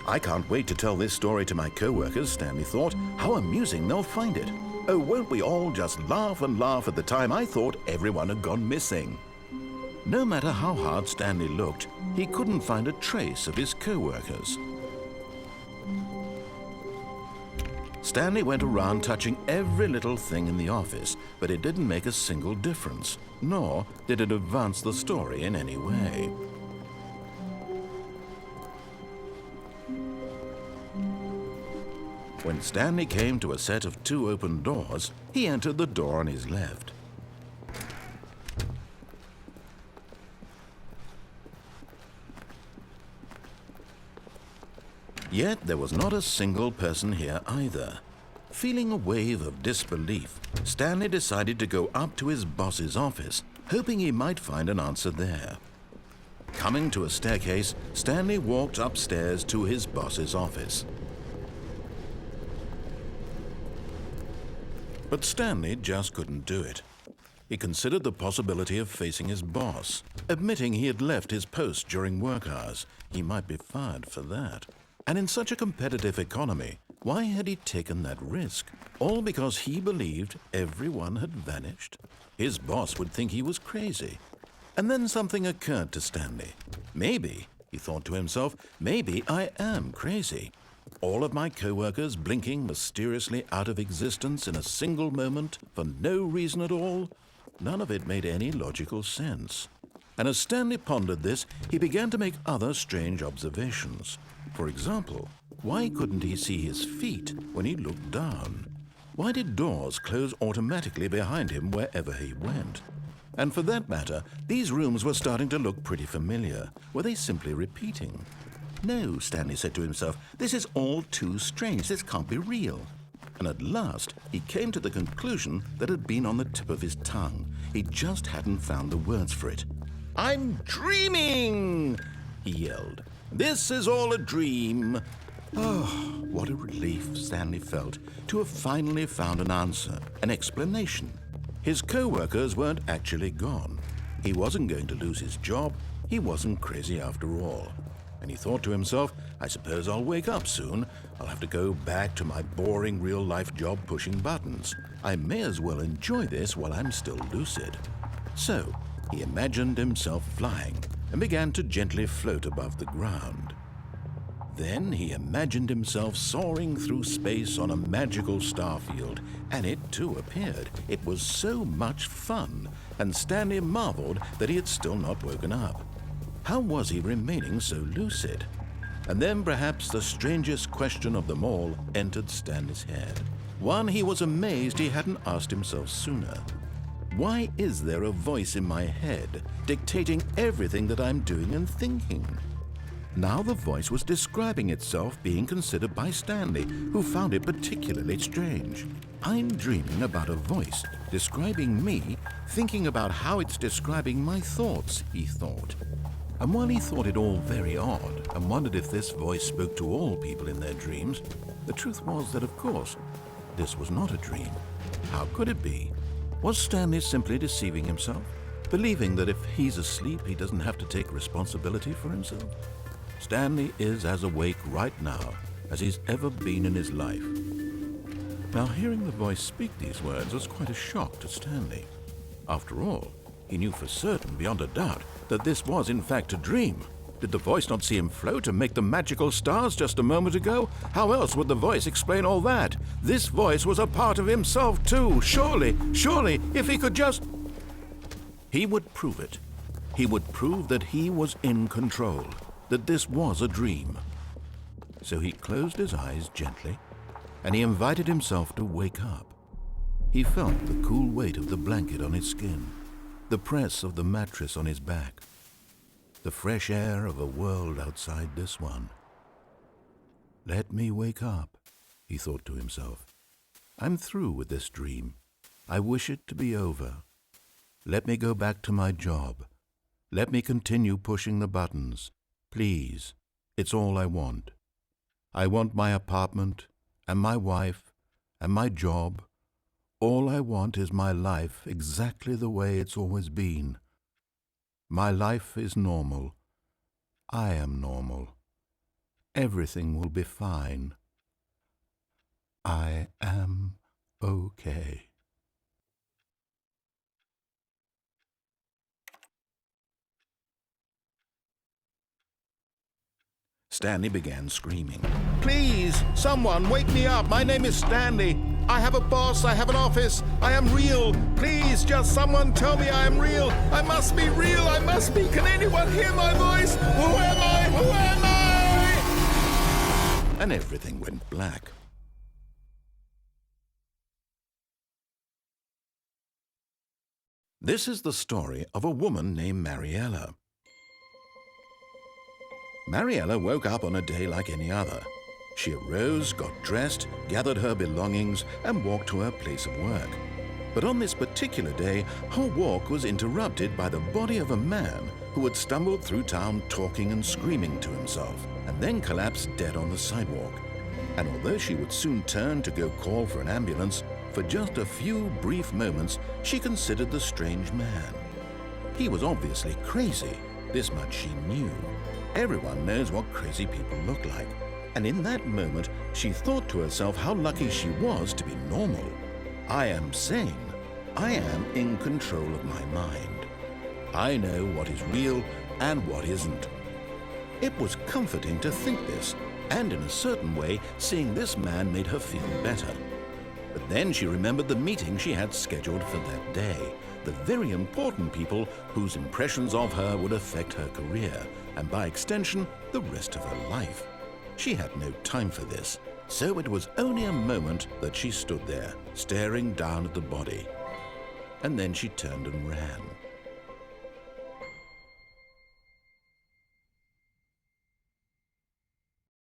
I can't wait to tell this story to my co-workers, Stanley thought. How amusing they'll find it. Oh, won't we all just laugh and laugh at the time I thought everyone had gone missing. No matter how hard Stanley looked, he couldn't find a trace of his co-workers. Stanley went around touching every little thing in the office, but it didn't make a single difference, nor did it advance the story in any way. When Stanley came to a set of 2 open doors, he entered the door on his left. Yet there was not a single person here either. Feeling a wave of disbelief, Stanley decided to go up to his boss's office, hoping he might find an answer there. Coming to a staircase, Stanley walked upstairs to his boss's office. But Stanley just couldn't do it. He considered the possibility of facing his boss, admitting he had left his post during work hours. He might be fired for that. And in such a competitive economy, why had he taken that risk? All because he believed everyone had vanished? His boss would think he was crazy. And then something occurred to Stanley. Maybe, he thought to himself, maybe I am crazy. All of my co-workers blinking mysteriously out of existence in a single moment for no reason at all? None of it made any logical sense. And as Stanley pondered this, he began to make other strange observations. For example, why couldn't he see his feet when he looked down? Why did doors close automatically behind him wherever he went? And for that matter, these rooms were starting to look pretty familiar. Were they simply repeating? No, Stanley said to himself, this is all too strange. This can't be real. And at last, he came to the conclusion that had been on the tip of his tongue. He just hadn't found the words for it. "I'm dreaming!" he yelled. "This is all a dream." Oh, what a relief Stanley felt to have finally found an answer, an explanation. His co-workers weren't actually gone. He wasn't going to lose his job. He wasn't crazy after all. And he thought to himself, I suppose I'll wake up soon. I'll have to go back to my boring real-life job pushing buttons. I may as well enjoy this while I'm still lucid. So he imagined himself flying and began to gently float above the ground. Then he imagined himself soaring through space on a magical starfield, and it too appeared. It was so much fun, and Stanley marveled that he had still not woken up. How was he remaining so lucid? And then perhaps the strangest question of them all entered Stanley's head. One he was amazed he hadn't asked himself sooner. Why is there a voice in my head dictating everything that I'm doing and thinking? Now the voice was describing itself being considered by Stanley, who found it particularly strange. I'm dreaming about a voice describing me, thinking about how it's describing my thoughts, he thought. And while he thought it all very odd and wondered if this voice spoke to all people in their dreams, the truth was that, of course, this was not a dream. How could it be? Was Stanley simply deceiving himself, believing that if he's asleep, he doesn't have to take responsibility for himself? Stanley is as awake right now as he's ever been in his life. Now, hearing the voice speak these words was quite a shock to Stanley. After all, he knew for certain, beyond a doubt, that this was in fact a dream. Did the voice not see him float and make the magical stars just a moment ago? How else would the voice explain all that? This voice was a part of himself too. Surely, if he could just... He would prove it. He would prove that he was in control, that this was a dream. So he closed his eyes gently, and he invited himself to wake up. He felt the cool weight of the blanket on his skin, the press of the mattress on his back, the fresh air of a world outside this one. Let me wake up, he thought to himself. I'm through with this dream. I wish it to be over. Let me go back to my job. Let me continue pushing the buttons. Please, it's all I want. I want my apartment and my wife and my job. All I want is my life exactly the way it's always been. My life is normal. I am normal. Everything will be fine. I am okay. Stanley began screaming. Please, someone, wake me up. My name is Stanley. I have a boss. I have an office. I am real. Please, just someone tell me I am real. I must be real. I must be. Can anyone hear my voice? Who am I? Who am I? And everything went black. This is the story of a woman named Mariella. Mariella woke up on a day like any other. She arose, got dressed, gathered her belongings, and walked to her place of work. But on this particular day, her walk was interrupted by the body of a man who had stumbled through town talking and screaming to himself, and then collapsed dead on the sidewalk. And although she would soon turn to go call for an ambulance, for just a few brief moments she considered the strange man. He was obviously crazy, this much she knew. Everyone knows what crazy people look like. And in that moment, she thought to herself how lucky she was to be normal. I am sane. I am in control of my mind. I know what is real and what isn't. It was comforting to think this, and in a certain way, seeing this man made her feel better. But then she remembered the meeting she had scheduled for that day, the very important people whose impressions of her would affect her career, and by extension, the rest of her life. She had no time for this, so it was only a moment that she stood there, staring down at the body. And then she turned and ran.